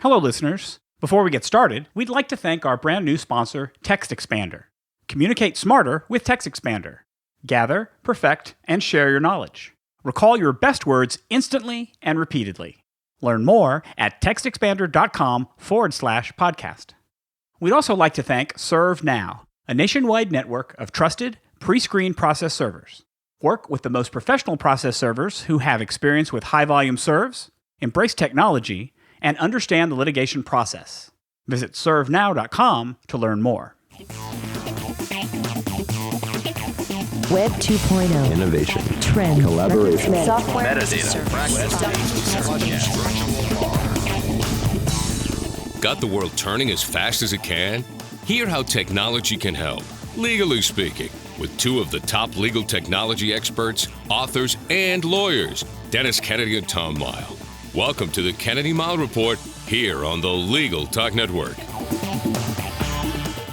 Hello, listeners. Before we get started, we'd like to thank our brand new sponsor, TextExpander. Communicate smarter with TextExpander. Gather, perfect, and share your knowledge. Recall your best words instantly and repeatedly. Learn more at textexpander.com/podcast. We'd also like to thank ServeNow, a nationwide network of trusted, pre-screened process servers. Work with the most professional process servers who have experience with high-volume serves, embrace technology, and understand the litigation process. Visit servenow.com to learn more. Web 2.0. Innovation. Trend. Collaboration. Software. Metadata. Got the world turning as fast as it can? Hear how technology can help, legally speaking, with two of the top legal technology experts, authors, and lawyers, Dennis Kennedy and Tom Mile. Welcome to the Kennedy Mile Report here on the Legal Talk Network.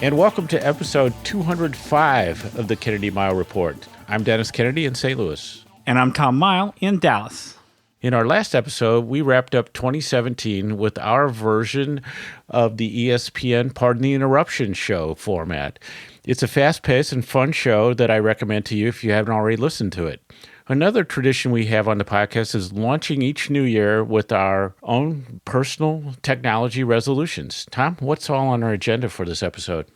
And welcome to episode 205 of the Kennedy Mile Report. I'm Dennis Kennedy in St. Louis. And I'm Tom Mile in Dallas. In our last episode, we wrapped up 2017 with our version of the ESPN Pardon the Interruption show format. It's a fast-paced and fun show that I recommend to you if you haven't already listened to it. Another tradition we have on the podcast is launching each new year with our own personal technology resolutions. Tom, what's all on our agenda for this episode?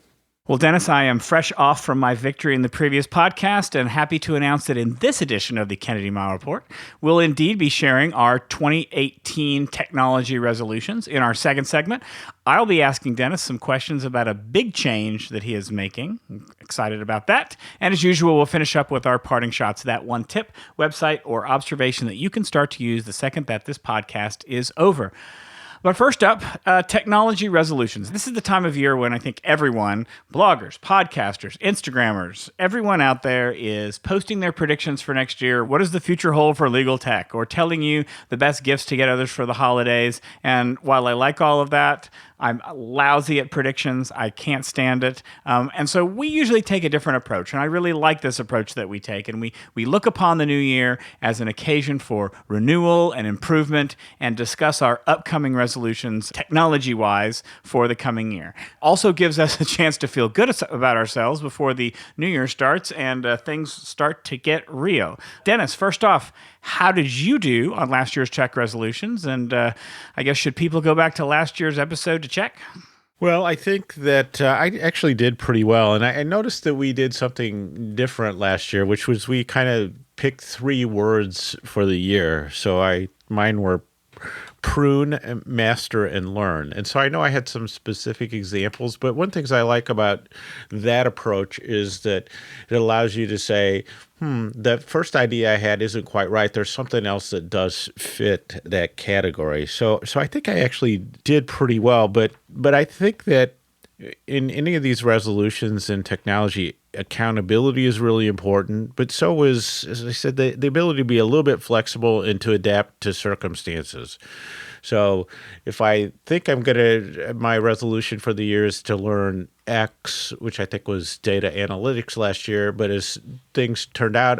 Well, Dennis, I am fresh off from my victory in the previous podcast and happy to announce that in this edition of the Kennedy Mile Report, we'll indeed be sharing our 2018 technology resolutions. In our second segment, I'll be asking Dennis some questions about a big change that he is making. I'm excited about that. And as usual, we'll finish up with our parting shots, that one tip, website, or observation that you can start to use the second that this podcast is over. But first up, technology resolutions. This is the time of year when I think everyone, bloggers, podcasters, Instagrammers, everyone out there is posting their predictions for next year. What does the future hold for legal tech? Or telling you the best gifts to get others for the holidays. And while I like all of that, I'm lousy at predictions. I can't stand it. And so we usually take a different approach. And I really like this approach that we take. And we look upon the new year as an occasion for renewal and improvement and discuss our upcoming resolutions technology-wise for the coming year. Also gives us a chance to feel good about ourselves before the new year starts and things start to get real. Dennis, first off, how did you do on last year's tech resolutions? And I guess should people go back to last year's episode to check? Well, I think that I actually did pretty well. And I noticed that we did something different last year, which was we kind of picked 3 words for the year. So mine were prune, master, and learn. And so I know I had some specific examples, but one of the things I like about that approach is that it allows you to say, the first idea I had isn't quite right. There's something else that does fit that category. So I think I actually did pretty well, but I think that in any of these resolutions in technology, accountability is really important, but so is, as I said, the ability to be a little bit flexible and to adapt to circumstances. So if I think my resolution for the year is to learn X, which I think was data analytics last year, but as things turned out,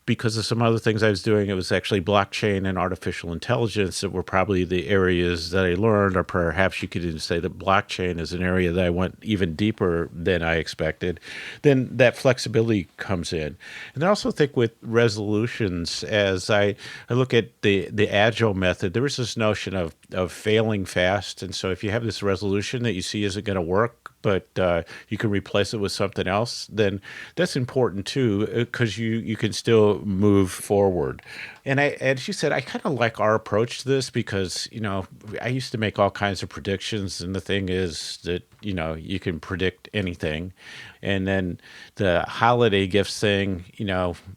because of some other things I was doing, it was actually blockchain and artificial intelligence that were probably the areas that I learned, or perhaps you could even say that blockchain is an area that I went even deeper than I expected. Then that flexibility comes in. And I also think with resolutions, as I look at the agile method, there is this notion of failing fast. And so if you have this resolution that you see isn't going to work, but you can replace it with something else, then that's important too, because you can still move forward. And as you said, I kind of like our approach to this because, I used to make all kinds of predictions, and the thing is that, you can predict anything. And then the holiday gifts thing,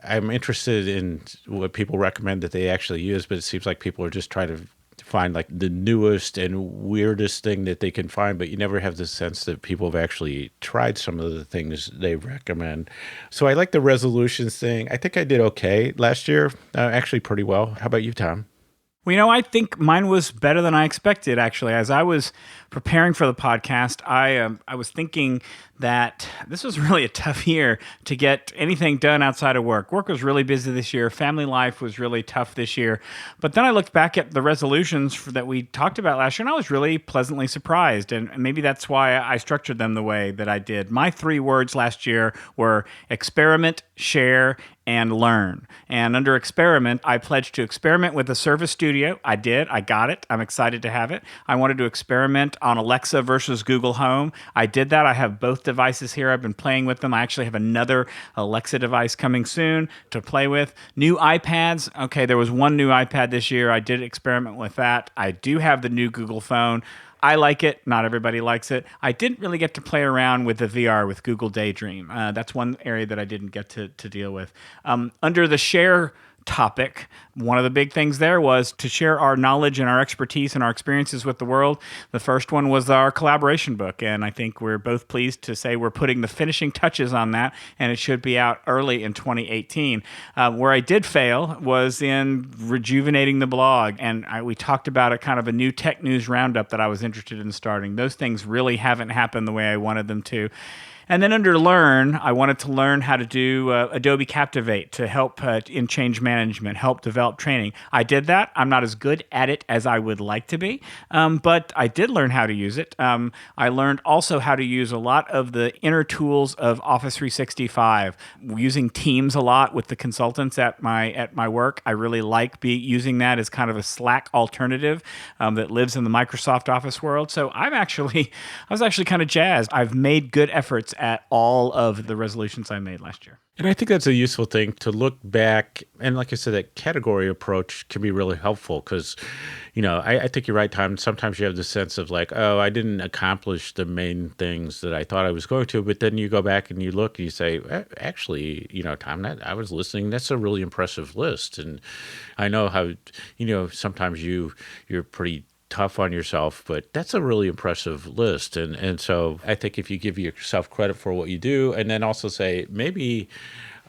I'm interested in what people recommend that they actually use, but it seems like people are just trying to find like the newest and weirdest thing that they can find, but you never have the sense that people have actually tried some of the things they recommend. So I like the resolutions thing. I think I did okay last year, actually pretty well. How about you, Tom? Well, I think mine was better than I expected, actually. As I was preparing for the podcast, I was thinking that this was really a tough year to get anything done outside of work. Work was really busy this year. Family life was really tough this year. But then I looked back at the resolutions that we talked about last year, and I was really pleasantly surprised. And maybe that's why I structured them the way that I did. My 3 words last year were experiment, share, and learn. And under experiment, I pledged to experiment with the Service Studio. I did. I got it. I'm excited to have it. I wanted to experiment on Alexa versus Google Home. I did that. I have both devices here. I've been playing with them. I actually have another Alexa device coming soon to play with. New iPads. Okay, there was one new iPad this year. I did experiment with that. I do have the new Google phone. I like it. Not everybody likes it. I didn't really get to play around with the VR with Google Daydream. That's one area that I didn't get to deal with. Under the share topic, one of the big things there was to share our knowledge and our expertise and our experiences with the world. The first one was our collaboration book, and I think we're both pleased to say we're putting the finishing touches on that, and it should be out early in 2018. Where I did fail was in rejuvenating the blog, and we talked about kind of a new tech news roundup that I was interested in starting. Those things really haven't happened the way I wanted them to. And then under Learn, I wanted to learn how to do Adobe Captivate to help in change management, help develop training. I did that. I'm not as good at it as I would like to be, but I did learn how to use it. I learned also how to use a lot of the inner tools of Office 365, using Teams a lot with the consultants at my work. I really like using that as kind of a Slack alternative that lives in the Microsoft Office world. So I was actually kind of jazzed. I've made good efforts at all of the resolutions I made last year. And I think that's a useful thing to look back. And like I said, that category approach can be really helpful because, I think you're right, Tom. Sometimes you have the sense of like, oh, I didn't accomplish the main things that I thought I was going to. But then you go back and you look and you say, actually, Tom, I was listening. That's a really impressive list. And I know how, sometimes you're pretty tough on yourself, but that's a really impressive list. And so I think if you give yourself credit for what you do and then also say, maybe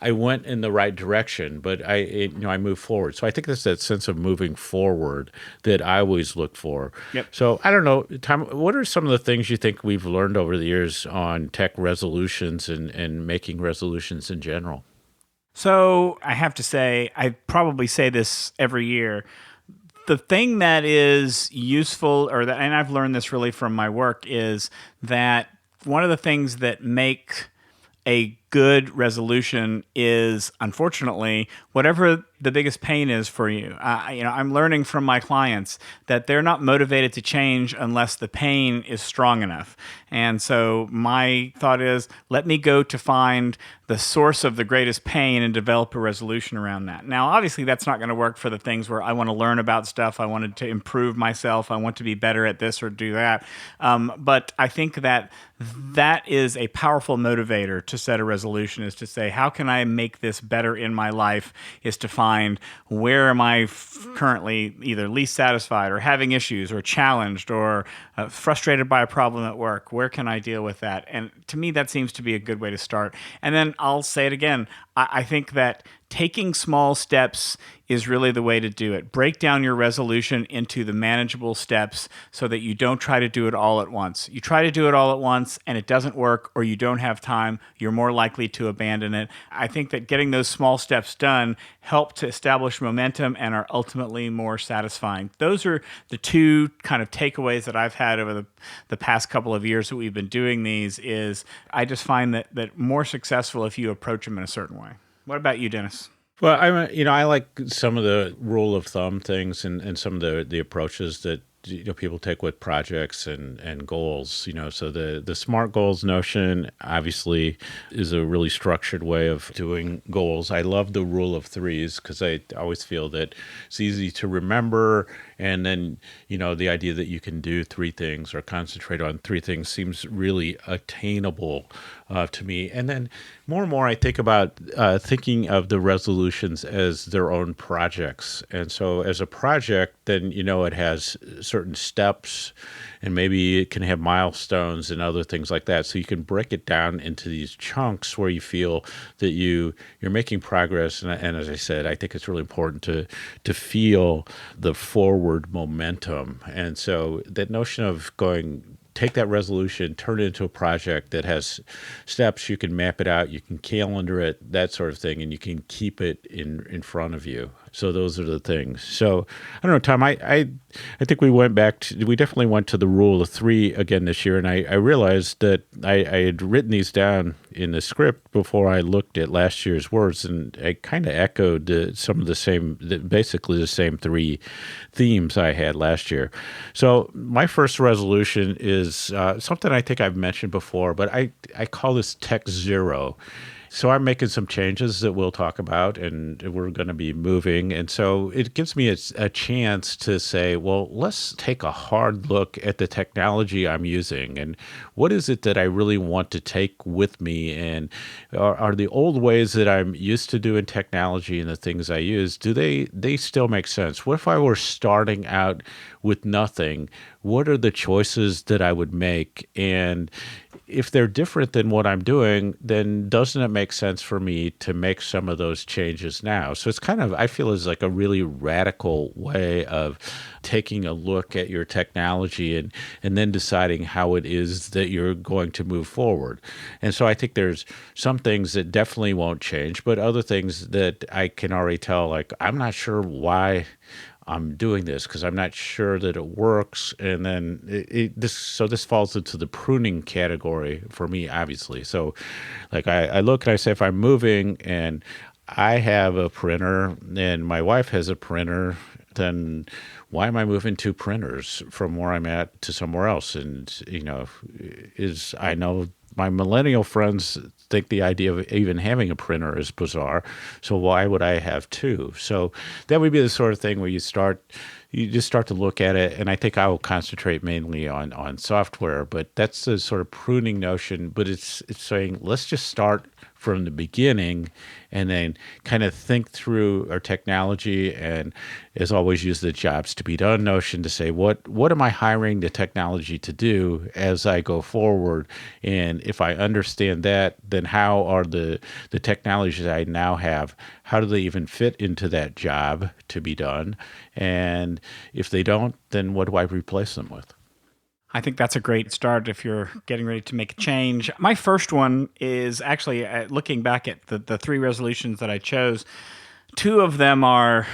I went in the right direction, but I moved forward. So I think that's that sense of moving forward that I always look for. Yep. So I don't know, Tom, what are some of the things you think we've learned over the years on tech resolutions and making resolutions in general? So I have to say, I probably say this every year, the thing that is useful, and I've learned this really from my work, is that one of the things that make a good resolution is, unfortunately, whatever the biggest pain is for you. I'm learning from my clients that they're not motivated to change unless the pain is strong enough. And so my thought is, let me go to find the source of the greatest pain and develop a resolution around that. Now, obviously, that's not going to work for the things where I want to learn about stuff. I wanted to improve myself. I want to be better at this or do that. But I think that is a powerful motivator to set a resolution, is to say, how can I make this better in my life, is to find where am I currently either least satisfied or having issues or challenged or frustrated by a problem at work. Where can I deal with that? And to me, that seems to be a good way to start. And then I'll say it again. I think that taking small steps is really the way to do it. Break down your resolution into the manageable steps so that you don't try to do it all at once. You try to do it all at once and it doesn't work, or you don't have time, you're more likely to abandon it. I think that getting those small steps done help to establish momentum and are ultimately more satisfying. Those are the two kind of takeaways that I've had over the past couple of years that we've been doing these. Is I just find that more successful if you approach them in a certain way. What about you, Dennis? Well, I like some of the rule of thumb things and some of the approaches that people take with projects and goals. So the SMART goals notion obviously is a really structured way of doing goals. I love the rule of threes because I always feel that it's easy to remember, and then the idea that you can do 3 things or concentrate on 3 things seems really attainable to me. And then more and more I think about thinking of the resolutions as their own projects. And so as a project, then it has certain steps, and maybe it can have milestones and other things like that. So you can break it down into these chunks where you feel that you're making progress. And as I said, I think it's really important to feel the forward momentum. And so that notion of going take that resolution, turn it into a project that has steps. You can map it out, you can calendar it, that sort of thing, and you can keep it in front of you. So those are the things. So I don't know, Tom, I think we definitely went to the rule of three again this year. And I realized that I had written these down in the script before I looked at last year's words. And I kind of echoed some of basically the same three themes I had last year. So my first resolution is something I think I've mentioned before, but I call this Tech Zero. So I'm making some changes that we'll talk about, and we're going to be moving. And so it gives me a chance to say, well, let's take a hard look at the technology I'm using and what is it that I really want to take with me? And are the old ways that I'm used to doing technology and the things I use, do they still make sense? What if I were starting out with nothing? What are the choices that I would make? And if they're different than what I'm doing, then doesn't it make sense for me to make some of those changes now? So it's kind of, I feel, is like a really radical way of taking a look at your technology and then deciding how it is that you're going to move forward. And so I think there's some things that definitely won't change, but other things that I can already tell, like, I'm not sure why I'm doing this because I'm not sure that it works. And then this falls into the pruning category for me, obviously. So like I look and I say, if I'm moving and I have a printer and my wife has a printer, then why am I moving two printers from where I'm at to somewhere else? And, I know my millennial friends think the idea of even having a printer is bizarre. So why would I have two? So that would be the sort of thing where you just start to look at it. And I think I will concentrate mainly on software, but that's the sort of pruning notion. But it's saying, let's just start from the beginning and then kind of think through our technology, and as always use the jobs to be done notion to say, what am I hiring the technology to do as I go forward? And if I understand that, then how are the technologies I now have, how do they even fit into that job to be done? And if they don't, then what do I replace them with? I think that's a great start if you're getting ready to make a change. My first one is actually looking back at the three resolutions that I chose. Two of them are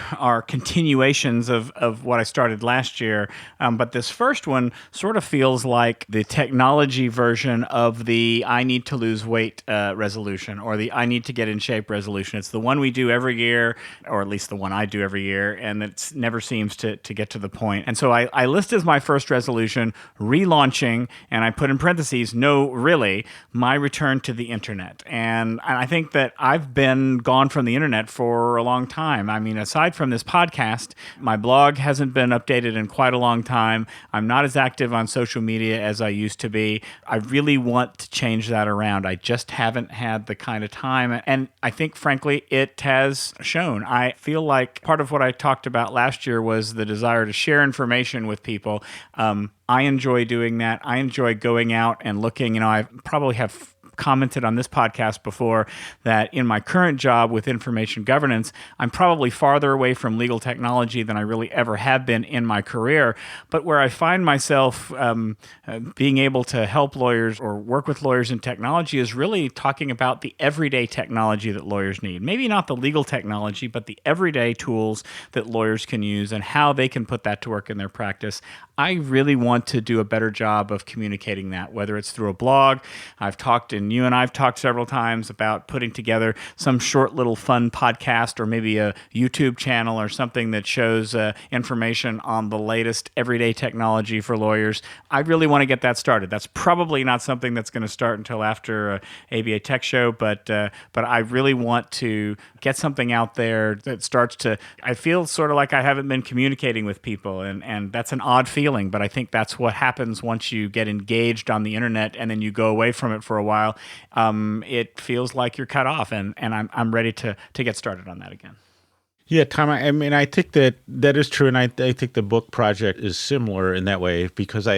continuations of what I started last year, but this first one sort of feels like the technology version of the I need to lose weight resolution, or the I need to get in shape resolution. It's the one we do every year, or at least the one I do every year, and it never seems to get to the point. And so I list as my first resolution, relaunching, and I put in parentheses, no, really, my return to the internet. And I think that I've been gone from the internet for a long time. I mean, aside from this podcast, my blog hasn't been updated in quite a long time. I'm not as active on social media as I used to be. I really want to change that around. I just haven't had the kind of time. And I think, frankly, it has shown. I feel like part of what I talked about last year was the desire to share information with people. I enjoy doing that. I enjoy going out and looking. I probably have commented on this podcast before that in my current job with information governance, I'm probably farther away from legal technology than I really ever have been in my career. But where I find myself being able to help lawyers or work with lawyers in technology is really talking about the everyday technology that lawyers need. Maybe not the legal technology, but the everyday tools that lawyers can use and how they can put that to work in their practice. I really want to do a better job of communicating that, whether it's through a blog. You and I've talked several times about putting together some short little fun podcast, or maybe a YouTube channel or something that shows information on the latest everyday technology for lawyers. I really want to get that started. That's probably not something that's going to start until after ABA Tech Show, but I really want to get something out there that starts to, I feel sort of like I haven't been communicating with people, and that's an odd feeling, but I think that's what happens once you get engaged on the internet and then you go away from it for a while. It feels like you're cut off, and I'm ready to get started on that again. Yeah, Tom, I mean, I think that is true, and I think the book project is similar in that way, because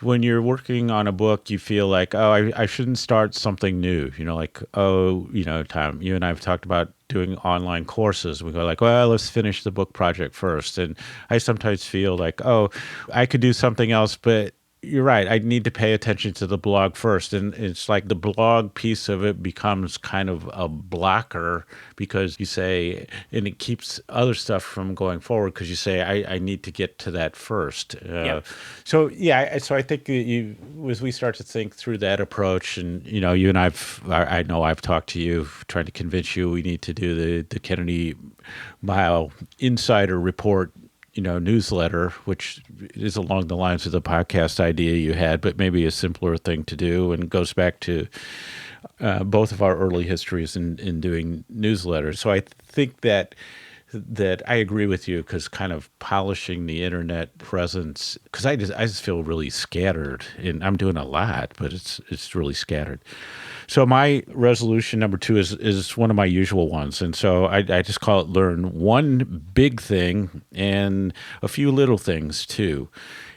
when you're working on a book, you feel like, I shouldn't start something new, Tom, you and I have talked about doing online courses. We go like, well, let's finish the book project first, and I sometimes feel like, I could do something else, but you're right. I need to pay attention to the blog first. And it's like the blog piece of it becomes kind of a blocker because you say, and it keeps other stuff from going forward because you say, I need to get to that first. So, yeah, so I think that as we start to think through that approach, and, you and I know I've talked to you, trying to convince you we need to do the Kennedy Mile Insider Report newsletter, which is along the lines of the podcast idea you had, but maybe a simpler thing to do and goes back to both of our early histories in doing newsletters. So I think that I agree with you because kind of polishing the internet presence, because I just feel really scattered, and I'm doing a lot, but it's really scattered. So my resolution number 2 is one of my usual ones. And so I just call it learn one big thing and a few little things too.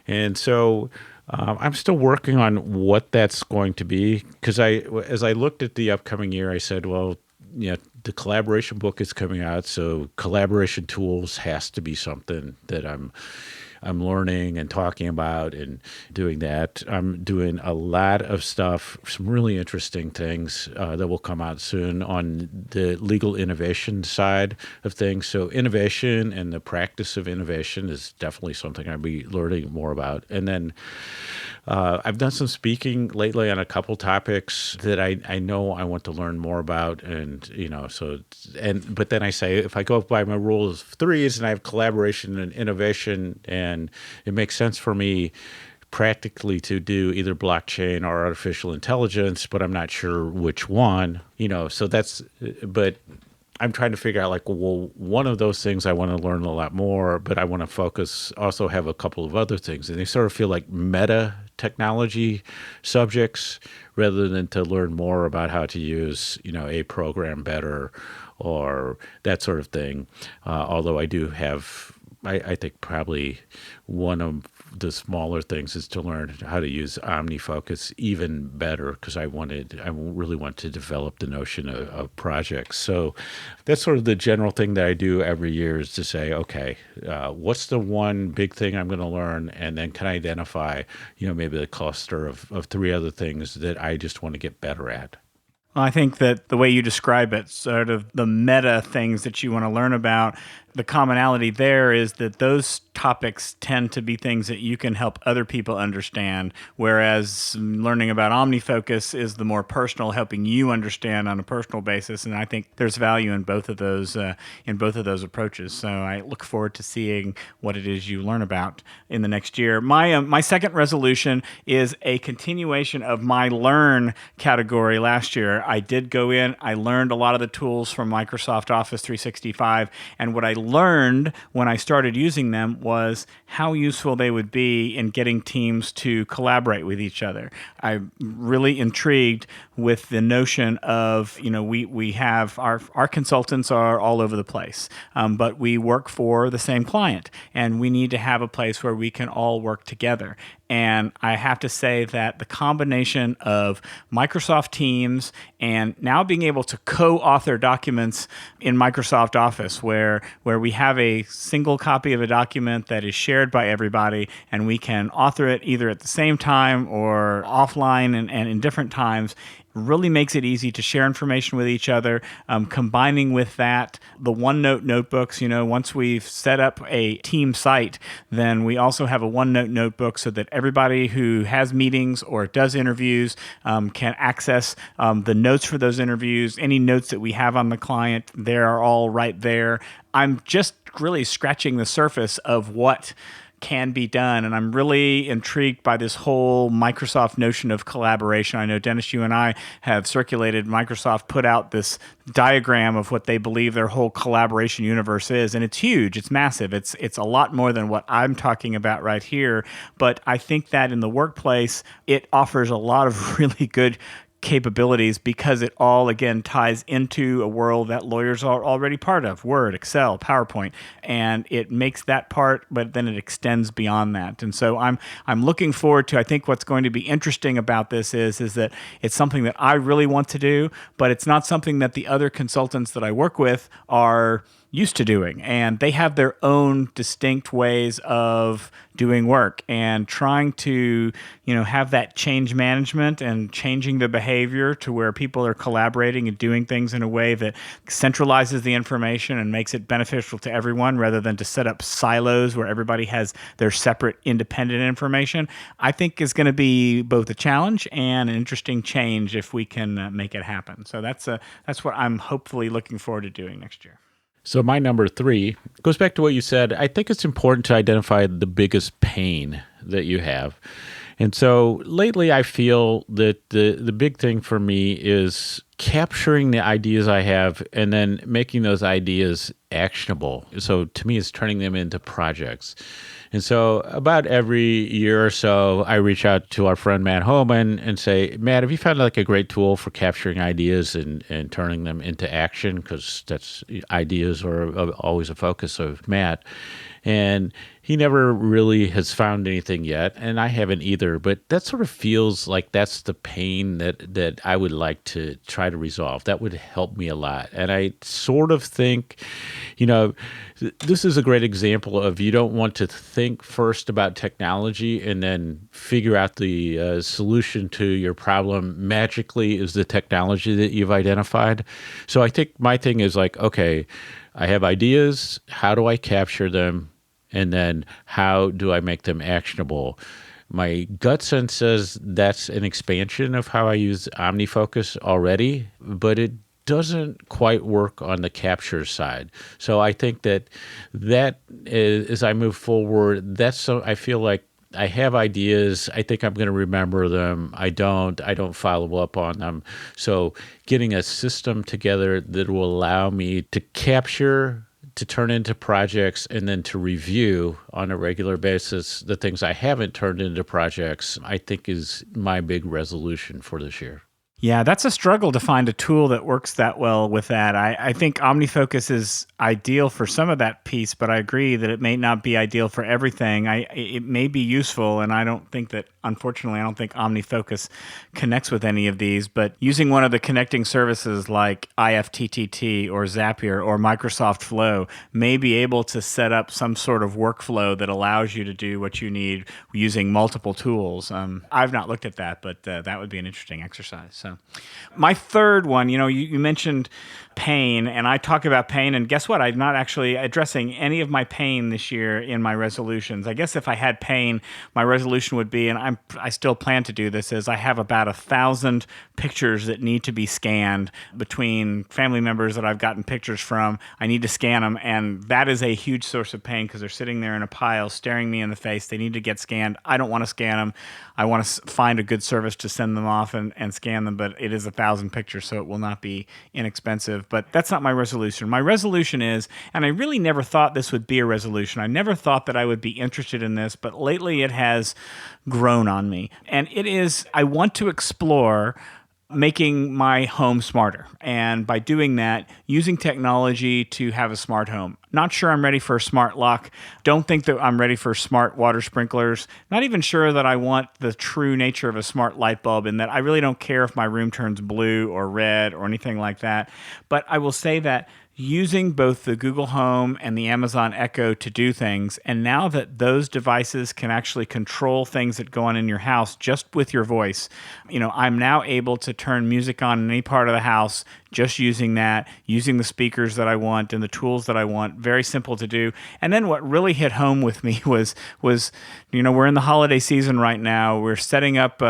And so I'm still working on what that's going to be because as I looked at the upcoming year, I said, well, the collaboration book is coming out. So collaboration tools has to be something that I'm learning and talking about and doing that. I'm doing a lot of stuff, some really interesting things that will come out soon on the legal innovation side of things. So innovation and the practice of innovation is definitely something I'll be learning more about. And then I've done some speaking lately on a couple topics that I know I want to learn more about. And, but then I say, if I go by my rule of threes and I have collaboration and innovation, and it makes sense for me practically to do either blockchain or artificial intelligence, but I'm not sure which one, so but I'm trying to figure out one of those things I want to learn a lot more, but I want to also have a couple of other things. And they sort of feel like meta technology subjects rather than to learn more about how to use, a program better or that sort of thing. Although I do have, I think probably one of the smaller things is to learn how to use OmniFocus even better because I really want to develop the notion of projects. So that's sort of the general thing that I do every year is to say, okay, what's the one big thing I'm going to learn? And then can I identify, maybe the cluster of 3 other things that I just want to get better at. Well, I think that the way you describe it, sort of the meta things that you want to learn about, the commonality there is that those topics tend to be things that you can help other people understand, whereas learning about OmniFocus is the more personal, helping you understand on a personal basis. And I think there's value in both of those approaches. So I look forward to seeing what it is you learn about in the next year. My second resolution is a continuation of my learn category last year. I did go in, I learned a lot of the tools from Microsoft Office 365, and what I learned when I started using them was how useful they would be in getting teams to collaborate with each other. I'm really intrigued with the notion of, we have our consultants are all over the place, but we work for the same client, and we need to have a place where we can all work together. And I have to say that the combination of Microsoft Teams and now being able to co-author documents in Microsoft Office where we have a single copy of a document that is shared by everybody and we can author it either at the same time or offline and in different times really makes it easy to share information with each other. Combining with that, the OneNote notebooks, once we've set up a team site, then we also have a OneNote notebook so that everybody who has meetings or does interviews can access the notes for those interviews. Any notes that we have on the client, they are all right there. I'm just really scratching the surface of what can be done. And I'm really intrigued by this whole Microsoft notion of collaboration. I know, Dennis, you and I have circulated, Microsoft put out this diagram of what they believe their whole collaboration universe is. And it's huge. It's massive. It's a lot more than what I'm talking about right here. But I think that in the workplace, it offers a lot of really good capabilities because it all, again, ties into a world that lawyers are already part of, Word, Excel, PowerPoint, and it makes that part, but then it extends beyond that. And so I'm looking forward to, I think what's going to be interesting about this is that it's something that I really want to do, but it's not something that the other consultants that I work with are used to doing, and they have their own distinct ways of doing work, and trying to have that change management and changing the behavior to where people are collaborating and doing things in a way that centralizes the information and makes it beneficial to everyone rather than to set up silos where everybody has their separate independent information, I think is going to be both a challenge and an interesting change if we can make it happen. So that's what I'm hopefully looking forward to doing next year. So my number 3 goes back to what you said. I think it's important to identify the biggest pain that you have. And so lately I feel that the big thing for me is capturing the ideas I have and then making those ideas actionable. So to me, it's turning them into projects. And so about every year or so, I reach out to our friend Matt Homan and say, Matt, have you found like a great tool for capturing ideas and turning them into action? Because ideas are always a focus of Matt. And he never really has found anything yet, and I haven't either. But that sort of feels like that's the pain that I would like to try to resolve. That would help me a lot. And I sort of think, this is a great example of you don't want to think first about technology and then figure out the solution to your problem magically is the technology that you've identified. So I think my thing is like, okay, I have ideas. How do I capture them? And then how do I make them actionable? My gut sense says that's an expansion of how I use OmniFocus already, but it doesn't quite work on the capture side. So I think that as I move forward, I feel like I have ideas. I think I'm going to remember them. I don't follow up on them. So getting a system together that will allow me to capture, to turn into projects, and then to review on a regular basis the things I haven't turned into projects, I think is my big resolution for this year. Yeah, that's a struggle to find a tool that works that well with that. I think OmniFocus is ideal for some of that piece, but I agree that it may not be ideal for everything. It may be useful, and I don't think OmniFocus connects with any of these, but using one of the connecting services like IFTTT or Zapier or Microsoft Flow may be able to set up some sort of workflow that allows you to do what you need using multiple tools. I've not looked at that, but that would be an interesting exercise. So my third one, you mentioned pain, and I talk about pain, and guess what? I'm not actually addressing any of my pain this year in my resolutions. I guess if I had pain, my resolution would be, and I still plan to do this, is I have about 1,000 pictures that need to be scanned between family members that I've gotten pictures from. I need to scan them, and that is a huge source of pain because they're sitting there in a pile staring me in the face. They need to get scanned. I don't want to scan them. I want to find a good service to send them off and scan them, but it is 1,000 pictures, so it will not be inexpensive. But that's not my resolution. My resolution is, and I really never thought this would be a resolution. I never thought that I would be interested in this, but lately it has grown on me. And it is, I want to explore making my home smarter. And by doing that, using technology to have a smart home. Not sure I'm ready for a smart lock. Don't think that I'm ready for smart water sprinklers. Not even sure that I want the true nature of a smart light bulb, in that I really don't care if my room turns blue or red or anything like that. But I will say that using both the Google Home and the Amazon Echo to do things, and now that those devices can actually control things that go on in your house just with your voice, I'm now able to turn music on in any part of the house just using that, using the speakers that I want and the tools that I want. Very simple to do. And then what really hit home with me was we're in the holiday season right now. We're setting up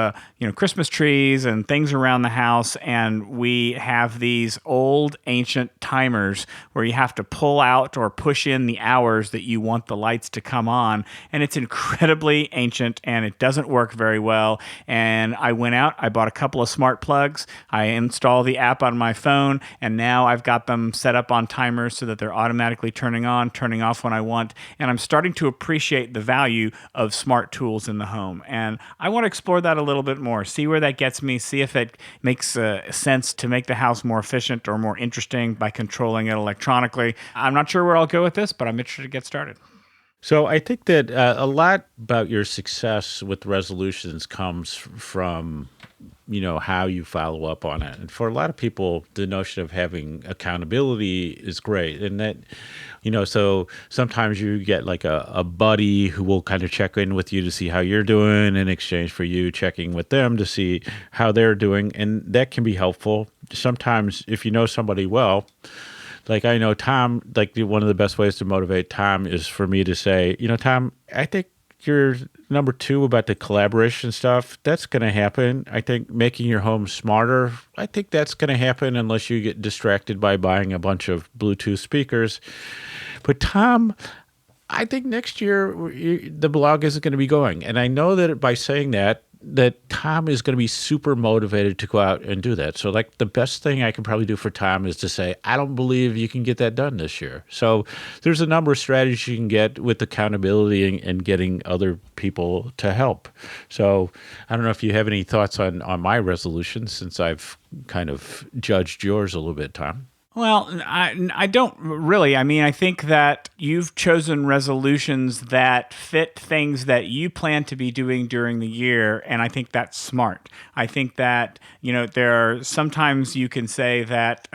Christmas trees and things around the house, and we have these old ancient timers where you have to pull out or push in the hours that you want the lights to come on, and it's incredibly ancient and it doesn't work very well. And I went out, I bought a couple of smart plugs, I installed the app on my phone, and now I've got them set up on timers so that they're automatically turning on, turning off when I want, and I'm starting to appreciate the value of smart tools in the home. And I want to explore that a little bit more, see where that gets me, see if it makes sense to make the house more efficient or more interesting by controlling it electronically. I'm not sure where I'll go with this, but I'm interested to get started. So I think that a lot about your success with resolutions comes from how you follow up on it. And for a lot of people, the notion of having accountability is great. And that, so sometimes you get like a buddy who will kind of check in with you to see how you're doing in exchange for you checking with them to see how they're doing. And that can be helpful. Sometimes if you know somebody well, like I know Tom, like one of the best ways to motivate Tom is for me to say, Tom, I think your number 2 about the collaboration stuff, that's going to happen. I think making your home smarter, I think that's going to happen unless you get distracted by buying a bunch of Bluetooth speakers. But Tom, I think next year the blog isn't going to be going. And I know that by saying that Tom is going to be super motivated to go out and do that. So like the best thing I can probably do for Tom is to say, I don't believe you can get that done this year. So there's a number of strategies you can get with accountability and getting other people to help. So I don't know if you have any thoughts on my resolutions, since I've kind of judged yours a little bit, Tom. Well, I don't really. I mean, I think that you've chosen resolutions that fit things that you plan to be doing during the year, and I think that's smart. I think that, there are sometimes you can say that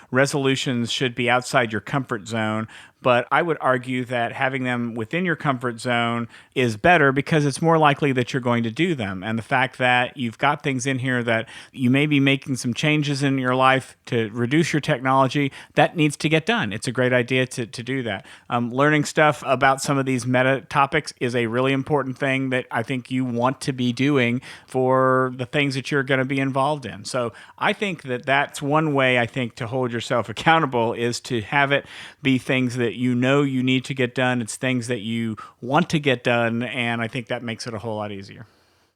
resolutions should be outside your comfort zone, but I would argue that having them within your comfort zone is better because it's more likely that you're going to do them. And the fact that you've got things in here that you may be making some changes in your life to reduce your technology, that needs to get done. It's a great idea to do that. Learning stuff about some of these meta topics is a really important thing that I think you want to be doing for the things that you're going to be involved in. So I think that that's one way, I think, to hold yourself accountable is to have it be things that you need to get done. It's things that you want to get done, and I think that makes it a whole lot easier.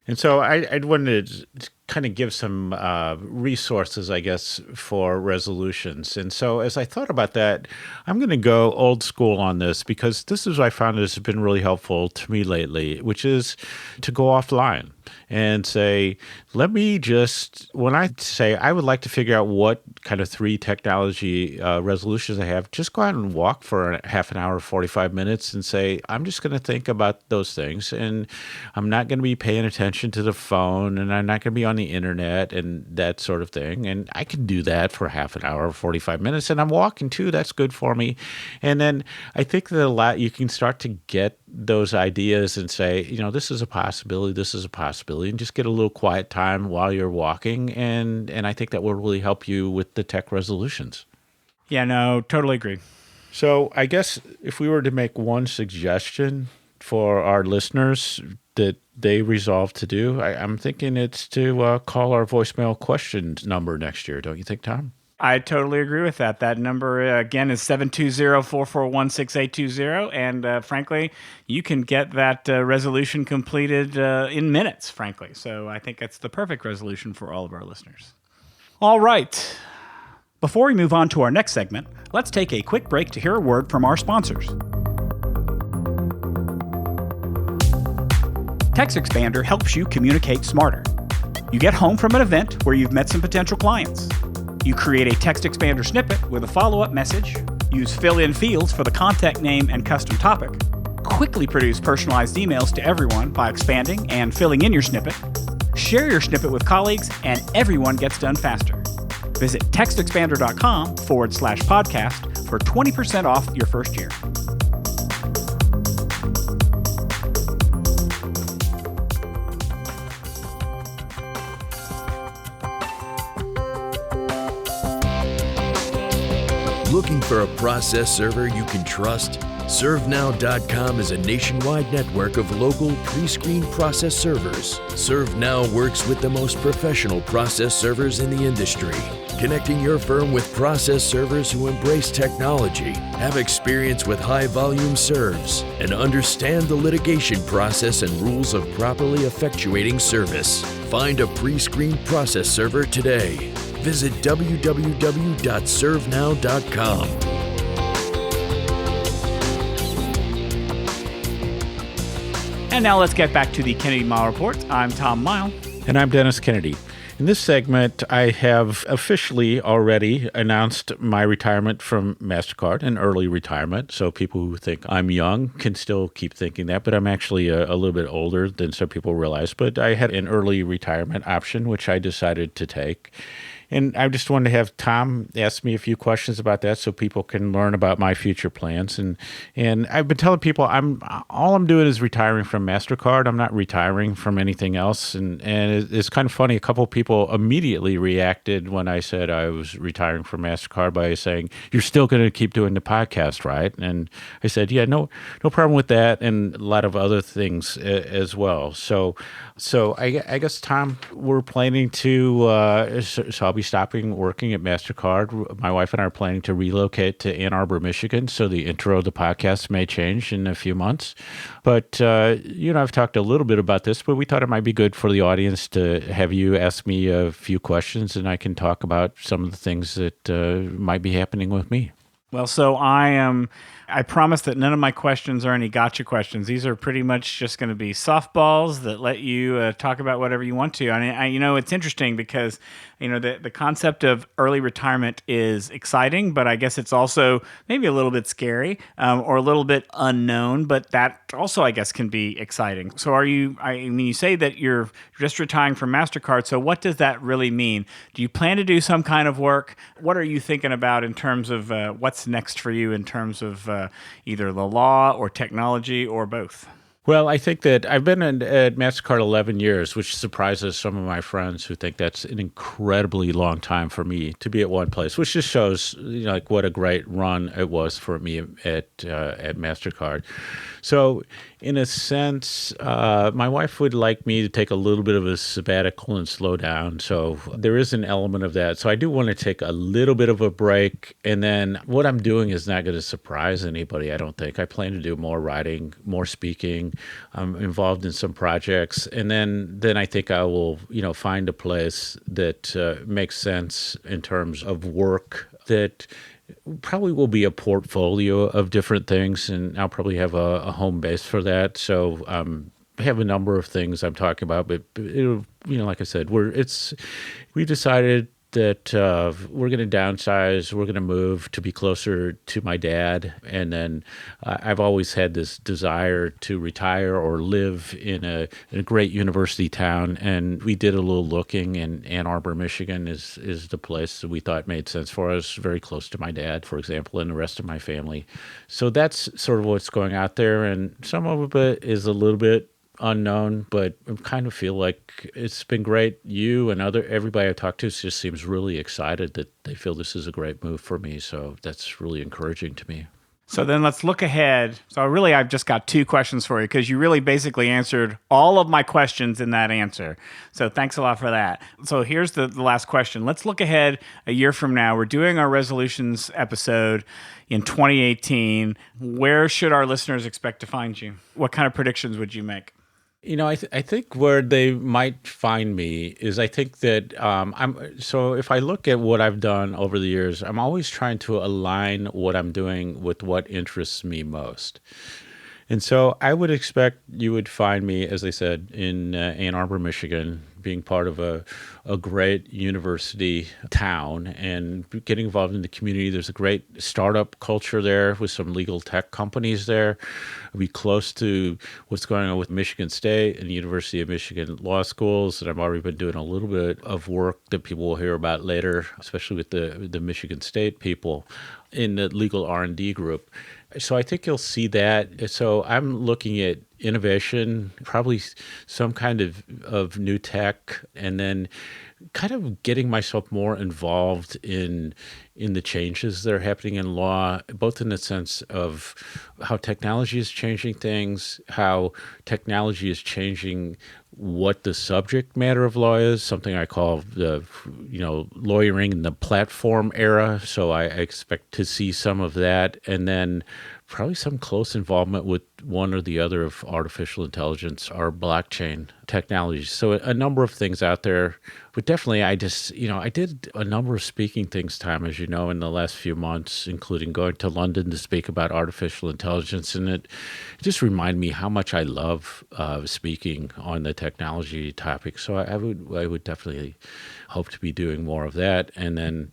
And so I'd wanted to kind of give some resources, I guess, for resolutions. And so as I thought about that, I'm going to go old school on this because this is what I found has been really helpful to me lately, which is to go offline and say, let me just, when I say I would like to figure out what kind of 3 technology resolutions I have, just go out and walk for a half an hour, 45 minutes and say, I'm just going to think about those things. And I'm not going to be paying attention to the phone, and I'm not going to be on the internet and that sort of thing. And I can do that for half an hour, 45 minutes. And I'm walking too. That's good for me. And then I think that you can start to get those ideas and say, this is a possibility, and just get a little quiet time while you're walking. And I think that will really help you with the tech resolutions. Yeah, no, totally agree. So I guess if we were to make one suggestion for our listeners that they resolve to do, I'm thinking it's to call our voicemail questions number next year. Don't you think, Tom? I totally agree with that. That number, again, is 720-441-6820. And frankly, you can get that resolution completed in minutes, frankly. So I think that's the perfect resolution for all of our listeners. All right. Before we move on to our next segment, let's take a quick break to hear a word from our sponsors. TextExpander helps you communicate smarter. You get home from an event where you've met some potential clients. You create a TextExpander snippet with a follow-up message, use fill-in fields for the contact name and custom topic, quickly produce personalized emails to everyone by expanding and filling in your snippet, share your snippet with colleagues, and everyone gets done faster. Visit textexpander.com/podcast for 20% off your first year. Looking for a process server you can trust? ServeNow.com is a nationwide network of local pre-screened process servers. ServeNow works with the most professional process servers in the industry, connecting your firm with process servers who embrace technology, have experience with high-volume serves, and understand the litigation process and rules of properly effectuating service. Find a pre-screened process server today. Visit www.servenow.com. And now let's get back to the Kennedy Mile Report. I'm Tom Mile. And I'm Dennis Kennedy. In this segment, I have officially already announced my retirement from MasterCard, an early retirement. So people who think I'm young can still keep thinking that, but I'm actually a little bit older than some people realize. But I had an early retirement option, which I decided to take. And I just wanted to have Tom ask me a few questions about that so people can learn about my future plans. And I've been telling people all I'm doing is retiring from MasterCard. I'm not retiring from anything else. And it's kind of funny. A couple of people immediately reacted when I said I was retiring from MasterCard by saying, "You're still going to keep doing the podcast, right?" And I said, "Yeah, no problem with that," and a lot of other things as well. So I guess, Tom, we're planning to, so I'll be stopping working at MasterCard. My wife and I are planning to relocate to Ann Arbor, Michigan, so the intro of the podcast may change in a few months. But, I've talked a little bit about this, but we thought it might be good for the audience to have you ask me a few questions, and I can talk about some of the things that might be happening with me. Well, so I promise that none of my questions are any gotcha questions. These are pretty much just going to be softballs that let you talk about whatever you want to. And it's interesting because, the concept of early retirement is exciting, but I guess it's also maybe a little bit scary or a little bit unknown, but that also, I guess, can be exciting. So you say that you're just retiring from MasterCard. So what does that really mean? Do you plan to do some kind of work? What are you thinking about in terms of what's next for you in terms of either the law or technology or both? Well, I think that I've been at MasterCard 11 years, which surprises some of my friends who think that's an incredibly long time for me to be at one place, which just shows what a great run it was for me at MasterCard. So in a sense, my wife would like me to take a little bit of a sabbatical and slow down. So there is an element of that. So I do want to take a little bit of a break. And then what I'm doing is not going to surprise anybody, I don't think. I plan to do more writing, more speaking. I'm involved in some projects. And then I think I will, find a place that makes sense in terms of work that probably will be a portfolio of different things, and I'll probably have a home base for that. So I have a number of things I'm talking about, but it'll, like I said, we decided that we're going to downsize, we're going to move to be closer to my dad. And then I've always had this desire to retire or live in a great university town. And we did a little looking, and Ann Arbor, Michigan is the place that we thought made sense for us, very close to my dad, for example, and the rest of my family. So that's sort of what's going out there. And some of it is a little bit unknown, but I kind of feel like it's been great. You and everybody I talked to just seems really excited that they feel this is a great move for me. So that's really encouraging to me. So then let's look ahead. So really, I've just got two questions for you because you really basically answered all of my questions in that answer. So thanks a lot for that. So here's the last question. Let's look ahead a year from now. We're doing our resolutions episode in 2018. Where should our listeners expect to find you? What kind of predictions would you make? I think where they might find me is I think that so if I look at what I've done over the years, I'm always trying to align what I'm doing with what interests me most. And so I would expect you would find me, as I said, in Ann Arbor, Michigan, being part of a great university town and getting involved in the community. There's a great startup culture there with some legal tech companies there. I'll be close to what's going on with Michigan State and the University of Michigan law schools. And I've already been doing a little bit of work that people will hear about later, especially with the Michigan State people in the legal R&D group. So I think you'll see that. So I'm looking at innovation, probably some kind of new tech, and then kind of getting myself more involved in the changes that are happening in law, both in the sense of how technology is changing things, how technology is changing what the subject matter of law is, something I call the, lawyering in the platform era. So I expect to see some of that. And then probably some close involvement with one or the other of artificial intelligence or blockchain technology. So a number of things out there. But definitely, I did a number of speaking things, Tom, as you know, in the last few months, including going to London to speak about artificial intelligence. And it just reminded me how much I love speaking on the technology topic. So I would definitely hope to be doing more of that. And then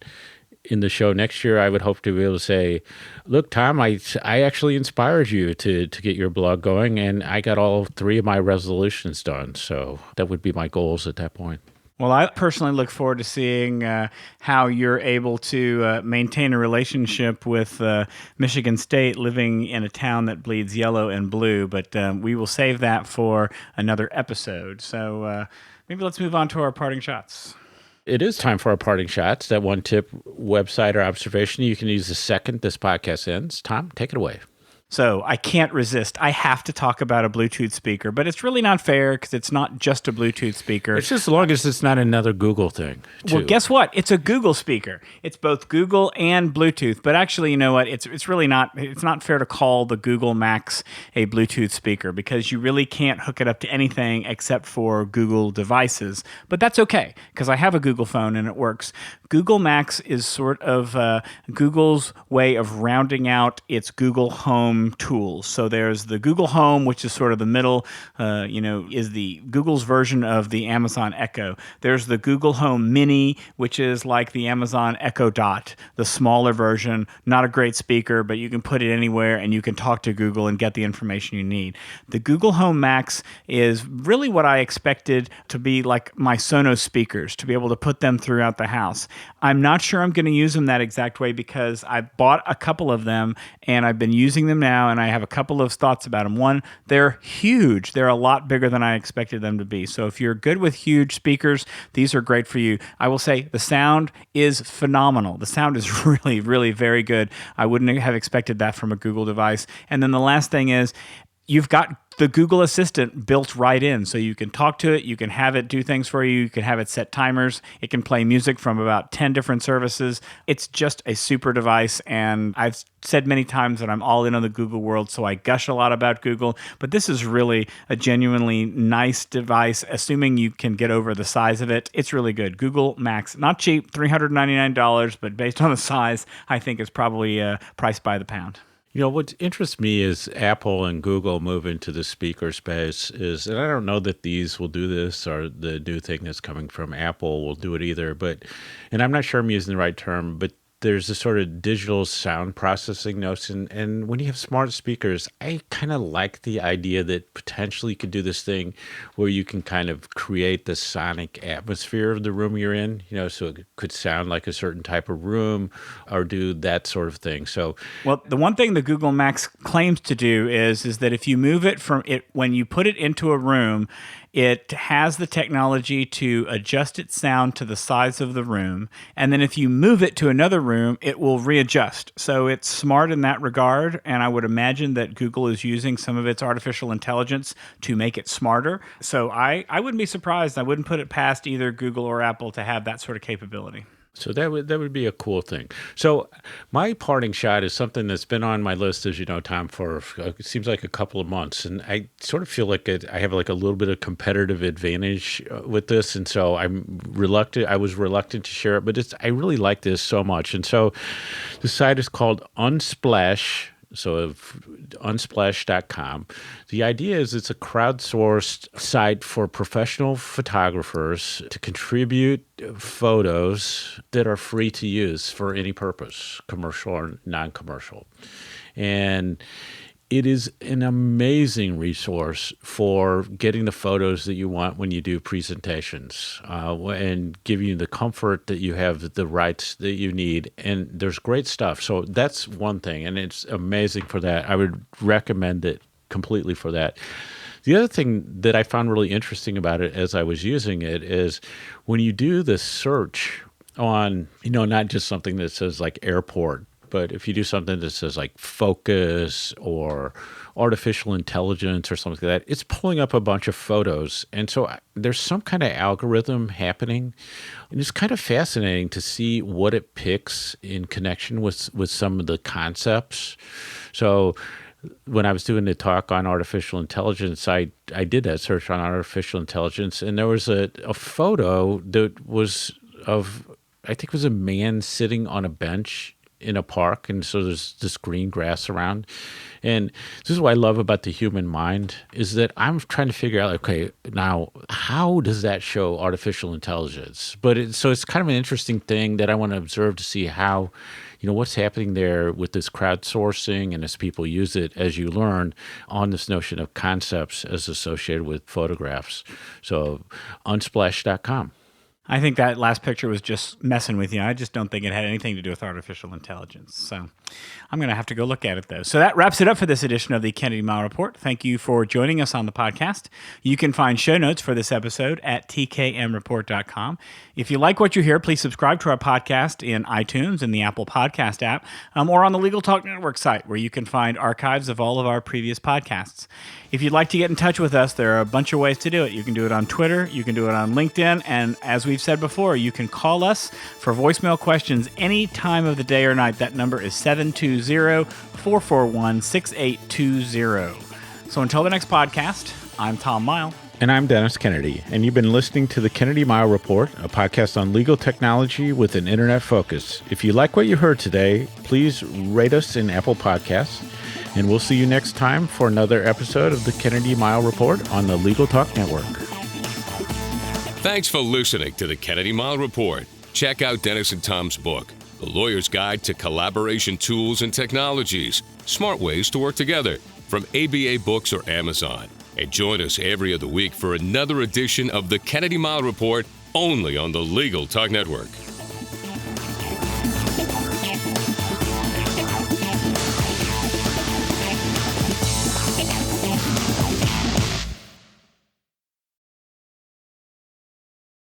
in the show next year, I would hope to be able to say, look, Tom, I actually inspired you to get your blog going, and I got all 3 of my resolutions done. So that would be my goals at that point. Well, I personally look forward to seeing how you're able to maintain a relationship with Michigan State, living in a town that bleeds yellow and blue, but we will save that for another episode. So maybe let's move on to our parting shots. It is time for our parting shots. That one tip, website, or observation you can use the second this podcast ends. Tom, take it away. So I can't resist. I have to talk about a Bluetooth speaker, but it's really not fair because it's not just a Bluetooth speaker. It's just as long as it's not another Google thing, too. Well, guess what? It's a Google speaker. It's both Google and Bluetooth. But actually, you know what? It's really not. It's not fair to call the Google Max a Bluetooth speaker because you really can't hook it up to anything except for Google devices. But that's okay because I have a Google phone and it works. Google Max is sort of Google's way of rounding out its Google Home tools. So there's the Google Home, which is sort of the middle, is the Google's version of the Amazon Echo. There's the Google Home Mini, which is like the Amazon Echo Dot, the smaller version, not a great speaker, but you can put it anywhere and you can talk to Google and get the information you need. The Google Home Max is really what I expected to be like my Sonos speakers, to be able to put them throughout the house. I'm not sure I'm going to use them that exact way because I bought a couple of them and I've been using them now, and I have a couple of thoughts about them. One, they're huge. They're a lot bigger than I expected them to be. So if you're good with huge speakers, these are great for you. I will say the sound is phenomenal. The sound is really, really very good. I wouldn't have expected that from a Google device. And then the last thing is, you've got the Google Assistant built right in. So you can talk to it, you can have it do things for you, you can have it set timers, it can play music from about 10 different services. It's just a super device, and I've said many times that I'm all in on the Google world, so I gush a lot about Google, but this is really a genuinely nice device, assuming you can get over the size of it. It's really good. Google Max, not cheap, $399, but based on the size, I think it's probably priced by the pound. You know, what interests me is Apple and Google move into the speaker space is, and I don't know that these will do this or the new thing that's coming from Apple will do it either, and I'm not sure I'm using the right term, but there's a sort of digital sound processing notion. And when you have smart speakers, I kind of like the idea that potentially you could do this thing where you can kind of create the sonic atmosphere of the room you're in, so it could sound like a certain type of room or do that sort of thing. So, well, the one thing the Google Max claims to do is that if you move it from it, when you put it into a room, it has the technology to adjust its sound to the size of the room. And then if you move it to another room, it will readjust. So it's smart in that regard. And I would imagine that Google is using some of its artificial intelligence to make it smarter. So I wouldn't be surprised. I wouldn't put it past either Google or Apple to have that sort of capability. So that would be a cool thing. So my parting shot is something that's been on my list, as you know, Tom, for it seems like a couple of months, and I sort of feel like I have like a little bit of competitive advantage with this, and so I'm reluctant. I was reluctant to share it, but I really like this so much, and so the site is called Unsplash. So unsplash.com. The idea is it's a crowdsourced site for professional photographers to contribute photos that are free to use for any purpose, commercial or non-commercial. And it is an amazing resource for getting the photos that you want when you do presentations and giving you the comfort that you have the rights that you need. And there's great stuff. So that's one thing, and it's amazing for that. I would recommend it completely for that. The other thing that I found really interesting about it as I was using it is when you do the search on, not just something that says like airport, But if you do something that says like focus or artificial intelligence or something like that, it's pulling up a bunch of photos. And so there's some kind of algorithm happening. And it's kind of fascinating to see what it picks in connection with some of the concepts. So when I was doing the talk on artificial intelligence, I did that search on artificial intelligence, and there was a photo that was of, I think it was a man sitting on a bench in a park, and so there's this green grass around. And this is what I love about the human mind, is that I'm trying to figure out, okay, now how does that show artificial intelligence? But so it's kind of an interesting thing that I want to observe to see how, what's happening there with this crowdsourcing and as people use it, as you learn, on this notion of concepts as associated with photographs. So unsplash.com. I think that last picture was just messing with you. I just don't think it had anything to do with artificial intelligence. So I'm going to have to go look at it, though. So that wraps it up for this edition of the Kennedy Mile Report. Thank you for joining us on the podcast. You can find show notes for this episode at tkmreport.com. If you like what you hear, please subscribe to our podcast in iTunes and the Apple Podcast app, or on the Legal Talk Network site, where you can find archives of all of our previous podcasts. If you'd like to get in touch with us, there are a bunch of ways to do it. You can do it on Twitter, you can do it on LinkedIn, and as we've said before, you can call us for voicemail questions any time of the day or night. That number is 720-441-6820. So until the next podcast, I'm Tom Mile. And I'm Dennis Kennedy, and you've been listening to the Kennedy Mile Report, a podcast on legal technology with an internet focus. If you like what you heard today, please rate us in Apple Podcasts, and we'll see you next time for another episode of the Kennedy Mile Report on the Legal Talk Network. Thanks for listening to the Kennedy Mile Report. Check out Dennis and Tom's book, The Lawyer's Guide to Collaboration Tools and Technologies, Smart Ways to Work Together, from ABA Books or Amazon. And join us every other week for another edition of the Kennedy Mile Report, only on the Legal Talk Network.